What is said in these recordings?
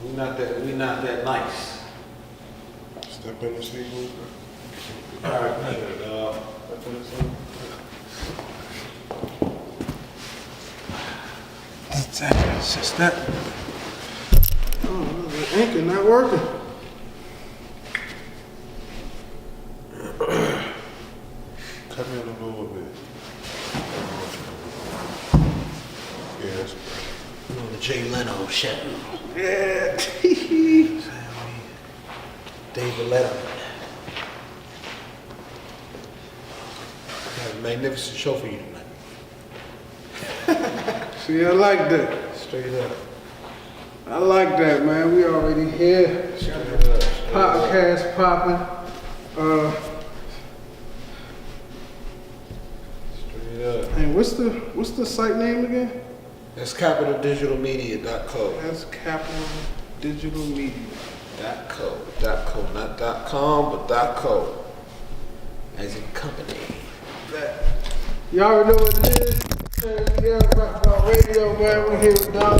We not that nice. Step in the seat, movement. All right, man. Step in the seat. It's just that. Oh, the anchor not working. Come in a little bit. Yes. You know, the Jay Leno show. Yeah. David Letterman. Got a magnificent show for you tonight. See, I like that. Straight up. I like that, man. We already here. Straight up. Podcast popping. Straight up. And what's the site name again? That's capitaldigitalmedia.co. That's Capital Digital Media. .co. Not .com, but .co. As in company. Y'all already know what it is. Yeah, about radio, man. We here with Don.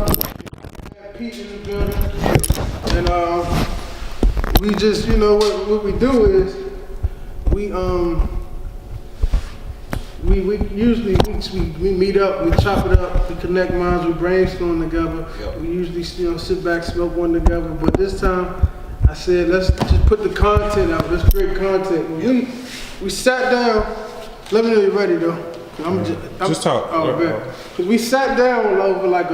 Pete in the building. And we just, you know, what we do is we usually we meet up, we chop it up, we connect minds, we brainstorm together. Yep. We usually, you know, sit back, smoke one together. But this time, I said let's just put the content out. Let's create content. When we sat down. Let me know you're ready though. Just talk. Oh, man. Cause we sat down over like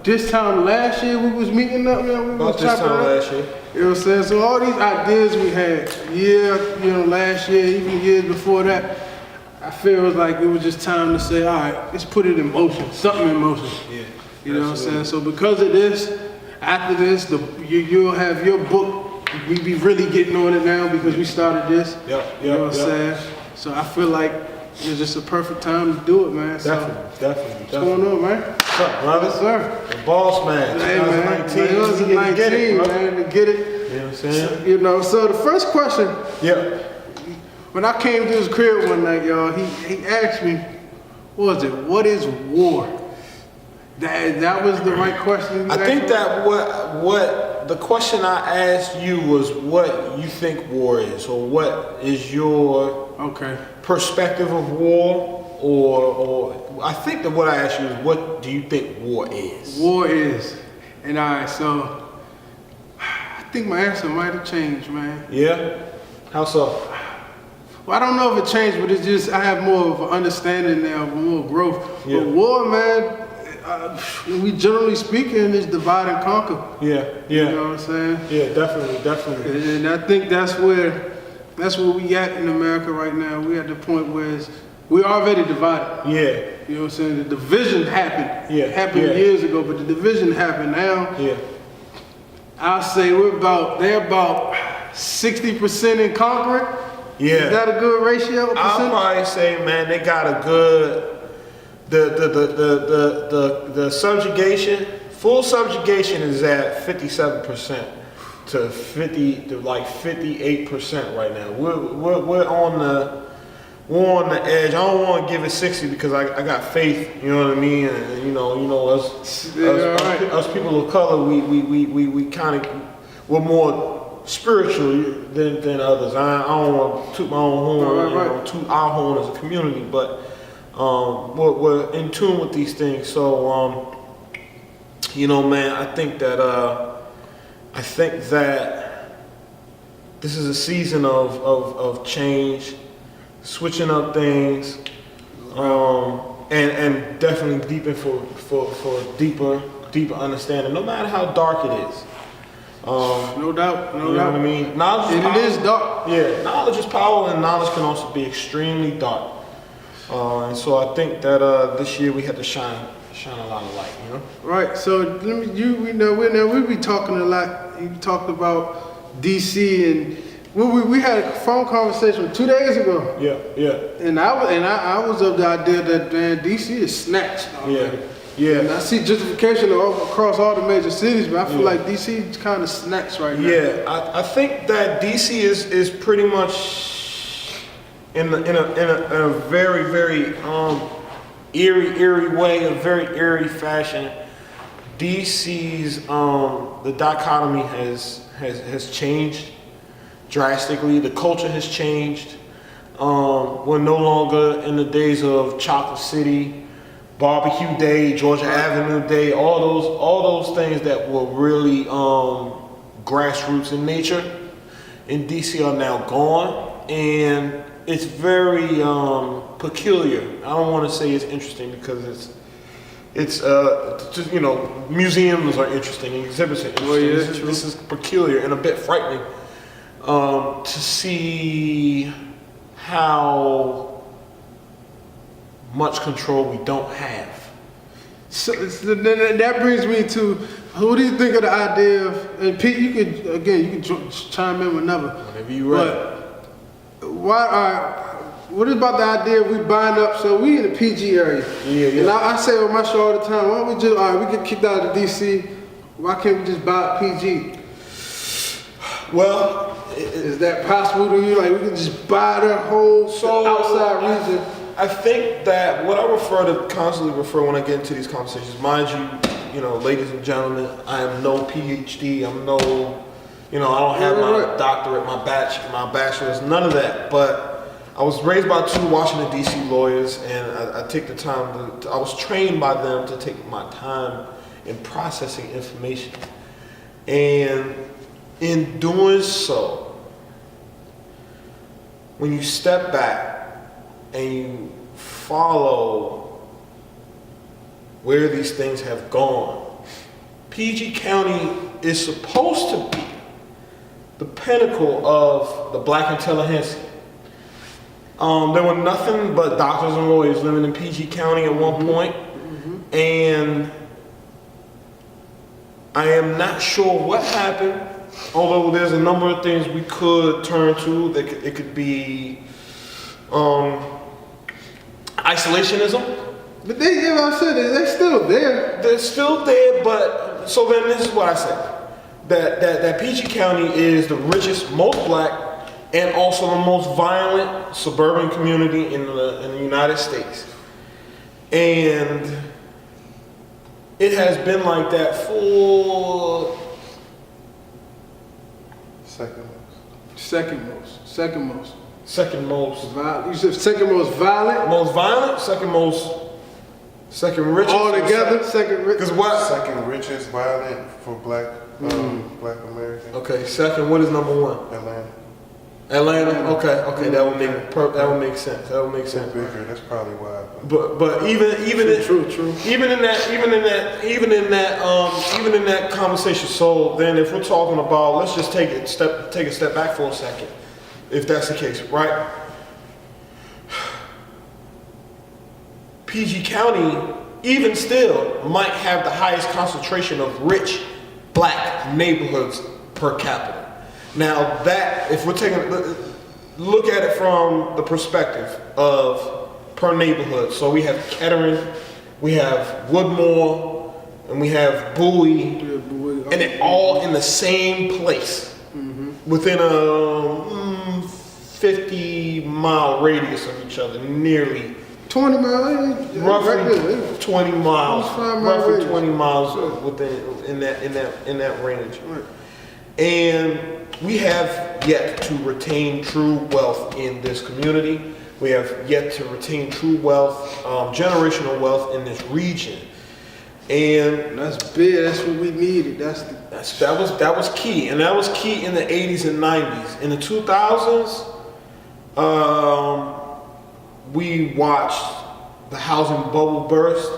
this time last year we was meeting up. You know, we About was this chopping time it up. last year. You know what I'm saying? So all these ideas we had, last year, even years before that, I feel it was like it was just time to say, all right, let's put it in motion, something in motion. Yeah. You know what I'm saying? So because of this, after this, you'll have your book. We be really getting on it now because we started this. You know what I'm saying? So I feel like it's just a perfect time to do it, man. Definitely. What's going on, man? What's up, brother? Yes, sir. The boss man. Hey, man. 2019, man, to get it. You know what I'm saying? You know, so the first question, Yeah. when I came to his crib one night, y'all, he asked me, what is war? That was the right question. I think that what the question I asked you was what you think war is, or what is your perspective of war, or I think that what I asked you is what do you think war is? War is, and all right, so I think my answer might have changed, man. Yeah? How so? Well, I don't know if it changed, but it's just I have more of an understanding now, more growth. Yeah. But war, man, we generally speaking, is divide and conquer. Yeah. You know what I'm saying? Yeah, definitely. And I think that's where we at in America right now. We at the point where we're already divided. Yeah. You know what I'm saying? The division happened. Yeah. It happened years ago, but the division happened now. Yeah. I'll say they're about 60% in conquering. Yeah. Is that a good ratio? I'll probably say, man, they got a good the subjugation, full subjugation is at 57% to 58% right now. We're on the edge. I don't want to give it 60 because I got faith, you know what I mean? And you know us people of color, we kind of we're more spiritual than others. I don't want to toot my own horn, you know, toot our horn as a community, but we're in tune with these things. So man, I think that this is a season of change, switching up things, and definitely deepen for deeper understanding, no matter how dark it is. No doubt. You know what I mean? Knowledge is power. It is dark. Yeah, knowledge is power, and knowledge can also be extremely dark. And so I think that this year we had to shine a lot of light, you know? Right. So we be talking a lot. You talked about DC, and we had a phone conversation 2 days ago. Yeah. And I was of the idea that DC is snatched already. Yeah. And I see justification across all the major cities, but I feel like DC is kind of snatched right now. Yeah, I think that DC is pretty much in a very, very eerie way, a very eerie fashion, DC's the dichotomy has changed drastically. The culture has changed. We're no longer in the days of Chocolate City, Barbecue Day, Georgia Avenue Day, all those things that were really grassroots in nature in DC are now gone, and it's very peculiar. I don't want to say it's interesting because it's just, you know, museums are interesting, exhibits are interesting. Well, yeah, this is peculiar and a bit frightening to see how much control we don't have. So that brings me to, who do you think of the idea of, and Pete, you can chime in whenever. Whenever you ready. What about the idea of we bind up, so we in the PG area. Yeah. And I say on my show all the time, why don't we just, we get kicked out of DC, why can't we just buy up PG? Well, Is that possible to you? Like, we can just buy the whole outside region? I think that what I constantly refer when I get into these conversations, mind you, ladies and gentlemen, I am no PhD, I don't have my doctorate, my bachelor's, none of that. But I was raised by two Washington D.C. lawyers, and I take the time I was trained by them to take my time in processing information. And in doing so, when you step back and you follow where these things have gone, PG County is supposed to be the pinnacle of the black intelligentsia. There were nothing but doctors and lawyers living in PG County at one point, and I am not sure what happened, although there's a number of things we could turn to. It could be isolationism. But I said, they're still there. They're still there, but so then this is what I said. That PG County is the richest, most black, and also the most violent suburban community in the United States. And it has been like that for Second most. second most. You said second most violent? Most violent, second richest. All together, second richest. Because what? Second richest violent for black Americans. Okay, second. What is number one? Atlanta. Okay. That would make sense. That would make sense. Bigger. That's probably why. But even in that conversation. So then, if we're talking about, let's just take a step back for a second, if that's the case, right? PG County, even still, might have the highest concentration of rich black neighborhoods per capita. Now that, if we're look at it from the perspective of per neighborhood, so we have Kettering, we have Woodmore, and we have Bowie, and they're all in the same place, within a 50-mile radius of each other, nearly. 20 miles, Roughly 20 miles. Roughly radius. 20 miles within in that range. Right. And we have yet to retain true wealth in this community. We have yet to retain true wealth, generational wealth in this region. And that's big. That's what we needed. that was key, and that was key in the 80s and 90s. In the 2000s, we watched the housing bubble burst,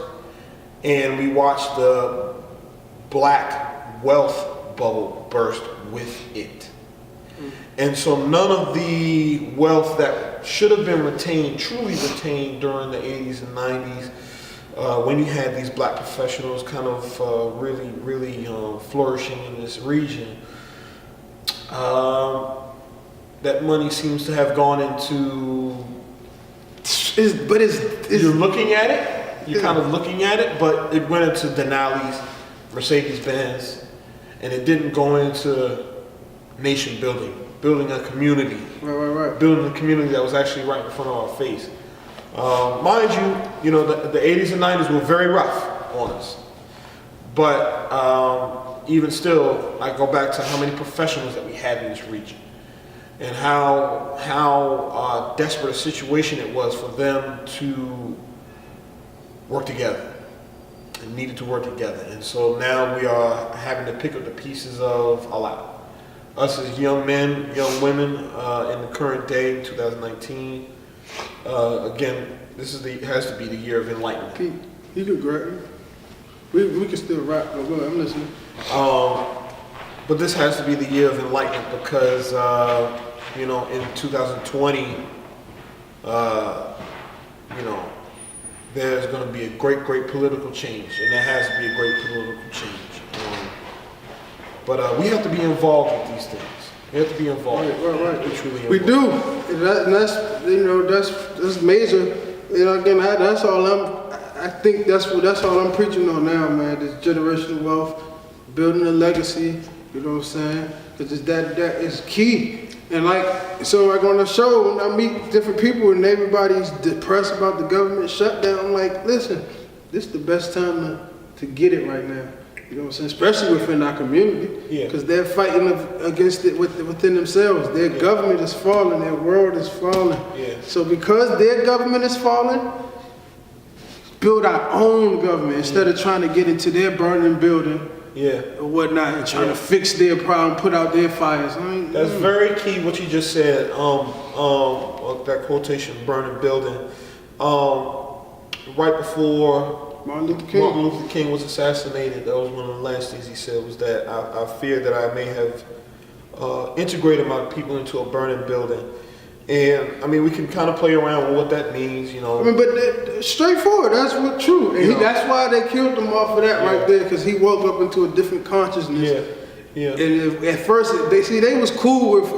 and we watched the black wealth bubble burst with it. And so none of the wealth that should have been truly retained during the 80s and 90s, when you had these black professionals kind of really flourishing in this region, that money seems to have gone into... You're looking at it, you're kind of looking at it, but it went into Denali's, Mercedes-Benz, and it didn't go into nation building a community. Right. Building a community that was actually right in front of our face. Mind you, the 80s and 90s were very rough on us. But even still, I go back to how many professionals that we have in this region, and how desperate a situation it was for them to work together. And needed to work together, and so now we are having to pick up the pieces of a lot. Us as young men, young women in the current day, 2019. Again, this is has to be the year of enlightenment. Pete, you could grab me. We can still rap, but go ahead, I'm listening. But this has to be the year of enlightenment because you know, in 2020, you know, there's going to be a great political change, and there has to be a great political change. But we have to be involved with these things. We have to be involved. Right. We're truly We involved. do, and that's that's major. You know, again, that's all I think that's all I'm preaching on now, man. This generational wealth, building a legacy. You know what I'm saying? Because that is key. And so like on the show, when I meet different people and everybody's depressed about the government shutdown, I'm like, listen, this is the best time to get it right now. You know what I'm saying? Especially within our community. Yeah. Because they're fighting against it within themselves. Their government is falling. Their world is falling. Yeah. So because their government is falling, build our own government instead of trying to get into their burning building. Yeah. Or whatnot, and trying to fix their problem, put out their fires. That's very key what you just said. That quotation, burning building. Right before Martin Luther King. Martin Luther King was assassinated, that was one of the last things he said, was that I fear that I may have integrated my people into a burning building. And I mean, we can kind of play around with what that means, you know. I mean, but straightforward, that's what true. And that's why they killed him off of that right there, because he woke up into a different consciousness. Yeah. And at first, they was cool with